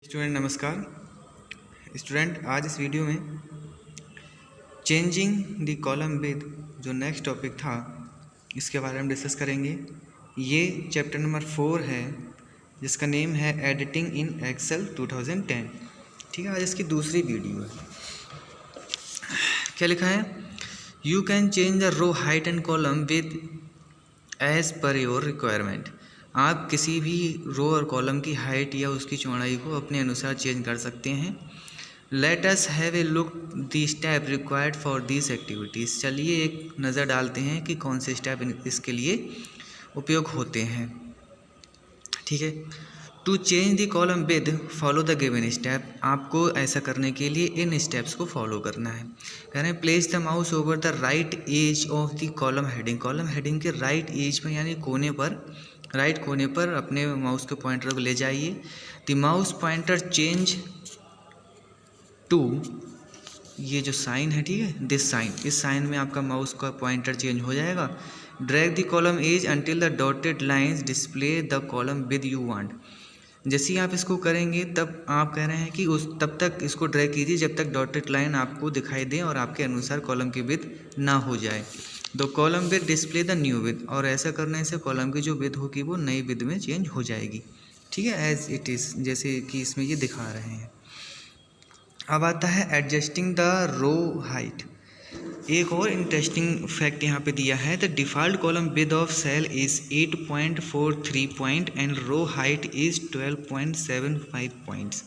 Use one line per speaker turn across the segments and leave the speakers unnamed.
Student नमस्कार। Student आज इस वीडियो में चेंजिंग द कॉलम विद जो नेक्स्ट टॉपिक था इसके बारे में डिस्कस करेंगे। ये चैप्टर नंबर 4 है जिसका नेम है एडिटिंग इन एक्सेल 2010। ठीक है, आज इसकी दूसरी वीडियो है। क्या लिखा है? You can change the row height and column width as per your requirement. आप किसी भी रो और कॉलम की हाइट या उसकी चौड़ाई को अपने अनुसार चेंज कर सकते हैं। Let us have a look the step required for this activities. चलिए एक नज़र डालते हैं कि कौन से स्टेप इसके लिए उपयोग होते हैं। ठीक है, to change the column width follow the given step. आपको ऐसा करने के लिए इन स्टेप्स को फॉलो करना है। कह रहे हैं place the mouse over the right edge of the column heading. Column heading के राइट एज पर यानी कोने पर, राइट कोने पर अपने माउस के पॉइंटर को ले जाइए। The mouse pointer change to, ये जो साइन है, ठीक है, दिस साइन, इस साइन में आपका माउस का पॉइंटर चेंज हो जाएगा। Drag the column edge until the dotted lines display the column width you want. जैसे ही आप इसको करेंगे तब आप कह रहे हैं कि तब तक इसको ड्रैग कीजिए जब तक डॉटेड लाइन आपको दिखाई दे और आपके अनुसार कॉलम की विड्थ ना हो जाए। The column with display the new with, और ऐसा करने से कॉलम की जो विड्थ होगी वो नई विड्थ में चेंज हो जाएगी। ठीक है, एज इट इज़, जैसे कि इसमें ये दिखा रहे हैं। अब आता है एडजस्टिंग द रो हाइट। एक और इंटरेस्टिंग फैक्ट यहाँ पे दिया है, the default column width of cell is 8.43 point and row height is 12.75 points.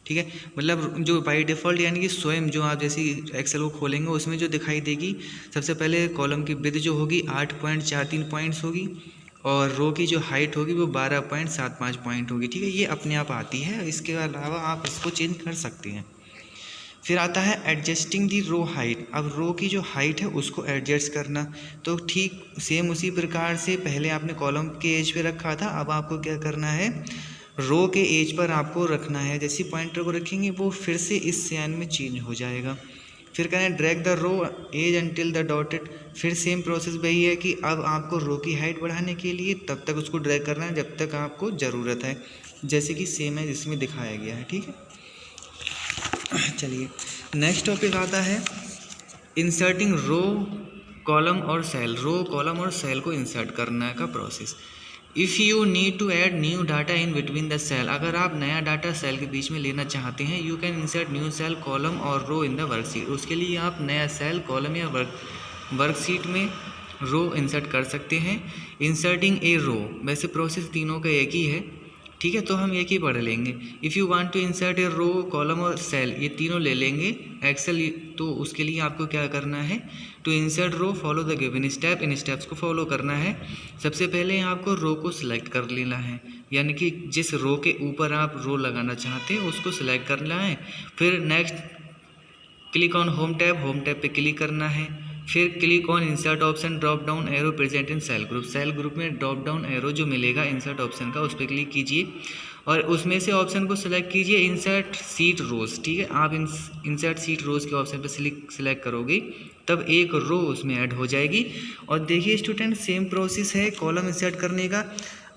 ठीक है, मतलब जो बाय डिफ़ॉल्ट यानी कि स्वयं जो आप जैसे एक्सेल को खोलेंगे उसमें जो दिखाई देगी, सबसे पहले कॉलम की विड्थ जो होगी 8.43 पॉइंट्स होगी और रो की जो हाइट होगी वो 12.75 पॉइंट होगी। ठीक है, ये अपने आप आती है, इसके अलावा आप इसको चेंज कर सकते हैं। फिर आता है एडजस्टिंग दी रो हाइट। अब रो की जो हाइट है उसको एडजस्ट करना, तो ठीक सेम उसी प्रकार से पहले आपने कॉलम के एज पे रखा था, अब आपको क्या करना है, रो के एज पर आपको रखना है। जैसे पॉइंटर को रखेंगे वो फिर से इस साइन में चेंज हो जाएगा। फिर करें drag the row edge until the dotted. फिर सेम प्रोसेस वही है कि अब आपको रो की हाइट बढ़ाने के लिए तब तक उसको ड्रैग करना है जब तक आपको ज़रूरत है, जैसे कि सेम है जिसमें दिखाया गया है। ठीक है, चलिए नेक्स्ट टॉपिक आता है इंसर्टिंग रो कॉलम और सेल। रो कॉलम और सेल को इंसर्ट करने का process. If you need to add new data in between the cell, अगर आप नया डाटा सेल के बीच में लेना चाहते हैं, you can insert new cell column और रो इन द वर्कशीट। उसके लिए आप नया सेल कॉलम या वर्कशीट में रो इंसर्ट कर सकते हैं। इंसर्टिंग ए रो, वैसे प्रोसेस तीनों का एक ही है। ठीक है, तो हम एक ही पढ़ लेंगे। If you want to insert a row column और सेल, ये तीनों ले लेंगे एक्सेल, तो उसके लिए आपको क्या करना है, to insert row follow the given step. इन स्टेप्स को फॉलो करना है। सबसे पहले आपको रो को सिलेक्ट कर लेना है, यानी कि जिस रो के ऊपर आप रो लगाना चाहते हैं उसको सिलेक्ट करना है। फिर next click on home tab पे क्लिक करना है। फिर click on insert option, drop down arrow present in cell group. Cell group में ड्रॉप डाउन एरो जो मिलेगा इंसर्ट ऑप्शन का, उस पर क्लिक कीजिए और उसमें से ऑप्शन को सिलेक्ट कीजिए इंसर्ट सीट रोज। ठीक है, आप इंसर्ट सीट रोज के ऑप्शन पर सिलेक्ट करोगे तब एक रो उसमें ऐड हो जाएगी। और देखिए स्टूडेंट, सेम प्रोसेस है कॉलम इंसर्ट करने का।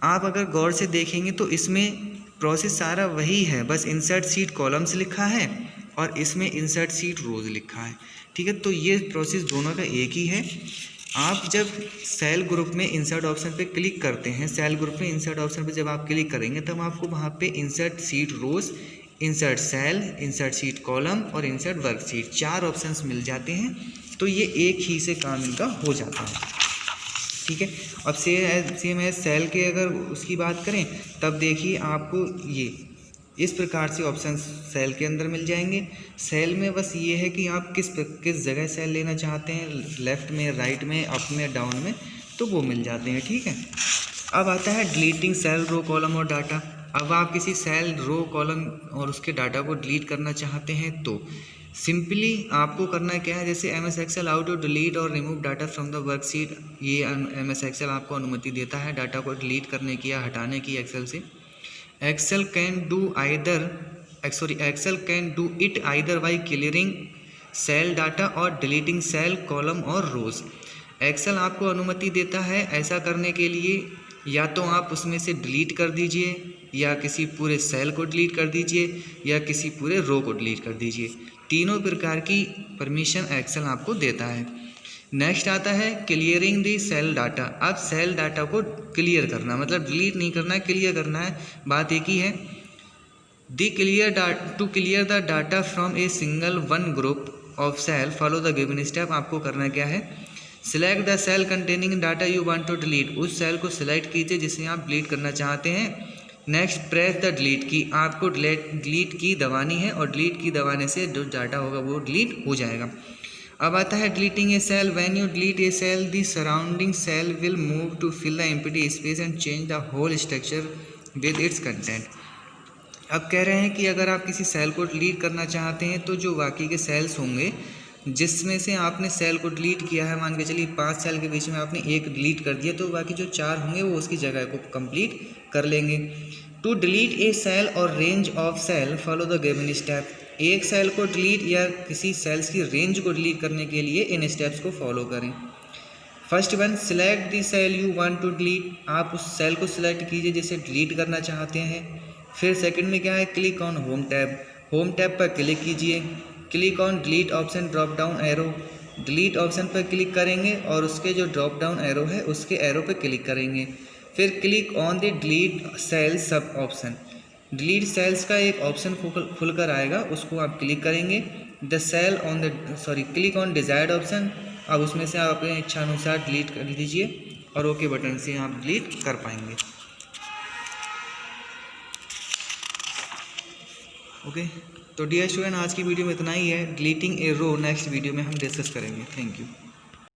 आप अगर गौर से देखेंगे तो इसमें प्रोसेस सारा वही है, बस इंसर्ट सीट कॉलम्स लिखा है और इसमें इंसर्ट सीट रोज लिखा है। ठीक है, तो ये प्रोसेस दोनों का एक ही है। आप जब सेल ग्रुप में इंसर्ट ऑप्शन पे क्लिक करते हैं, सेल ग्रुप में इंसर्ट ऑप्शन पे जब आप क्लिक करेंगे तब आपको वहाँ पे insert sheet rows, insert cell, insert sheet column और इंसर्ट वर्कशीट 4 ऑप्शंस मिल जाते हैं। तो ये एक ही से काम इनका हो जाता है। ठीक है, अब सेम है सेल के अगर उसकी बात करें तब देखिए आपको ये इस प्रकार से ऑप्शन सेल के अंदर मिल जाएंगे। सेल में बस ये है कि आप किस जगह सेल लेना चाहते हैं, लेफ़्ट में, राइट में, अप में, डाउन में, तो वो मिल जाते हैं। ठीक है, अब आता है डिलीटिंग सेल रो कॉलम और डाटा। अब आप किसी सेल रो कॉलम और उसके डाटा को डिलीट करना चाहते हैं तो सिंपली आपको करना क्या है, जैसे MS Excel how to delete और remove data from the worksheet. ये MS एक्सेल आपको अनुमति देता है डाटा को डिलीट करने की या हटाने की एक्सेल से। Excel can do it either by clearing cell data और deleting cell, column और rows। Excel आपको अनुमति देता है ऐसा करने के लिए, या तो आप उसमें से डिलीट कर दीजिए या किसी पूरे सेल को डिलीट कर दीजिए या किसी पूरे रो को डिलीट कर दीजिए। तीनों प्रकार की परमिशन एक्सेल आपको देता है। नेक्स्ट आता है क्लियरिंग दी सेल डाटा। अब सेल डाटा को क्लियर करना, मतलब डिलीट नहीं करना है, क्लियर करना है, बात एक ही है। To clear the data from a single one group of cell follow the given step. आपको करना क्या है, select the cell containing data you want to delete. उस सेल को सिलेक्ट कीजिए जिसे आप डिलीट करना चाहते हैं। नेक्स्ट प्रेस द डिलीट की। आपको डिलीट की दबानी है और डिलीट की दबाने से जो डाटा होगा वो डिलीट हो जाएगा। अब आता है deleting a cell. When you delete a cell the surrounding cell will move to fill the empty space and change the whole structure with its content. अब कह रहे हैं कि अगर आप किसी सेल को डिलीट करना चाहते हैं तो जो बाकी के सेल्स होंगे जिसमें से आपने सेल को डिलीट किया है, मान के चलिए 5 सेल के बीच में आपने एक डिलीट कर दिया, तो बाकी जो 4 होंगे वो उसकी जगह को कंप्लीट कर लेंगे। टू डिलीट ए सेल और range of cell follow the given step. एक सेल को डिलीट या किसी सेल्स की रेंज को डिलीट करने के लिए इन स्टेप्स को फॉलो करें। First one, select the cell you want to delete. आप उस सेल को सिलेक्ट कीजिए जिसे डिलीट करना चाहते हैं। फिर सेकंड में क्या है, click on home tab. Home tab पर क्लिक कीजिए। Click on delete option drop down arrow. Delete option पर क्लिक करेंगे और उसके जो ड्रॉप डाउन एरो है उसके एरो पर क्लिक करेंगे। फिर click on the delete cell sub option. Delete cells का एक ऑप्शन खुलकर आएगा, उसको आप क्लिक करेंगे। Click on desired option. अब उसमें से आप अपने इच्छा अनुसार डिलीट कर दीजिए और ओके बटन से आप डिलीट कर पाएंगे। ओके, तो डियर स्टूडेंट आज की वीडियो में इतना ही है। डिलीटिंग ए रो नेक्स्ट वीडियो में हम डिस्कस करेंगे। Thank you.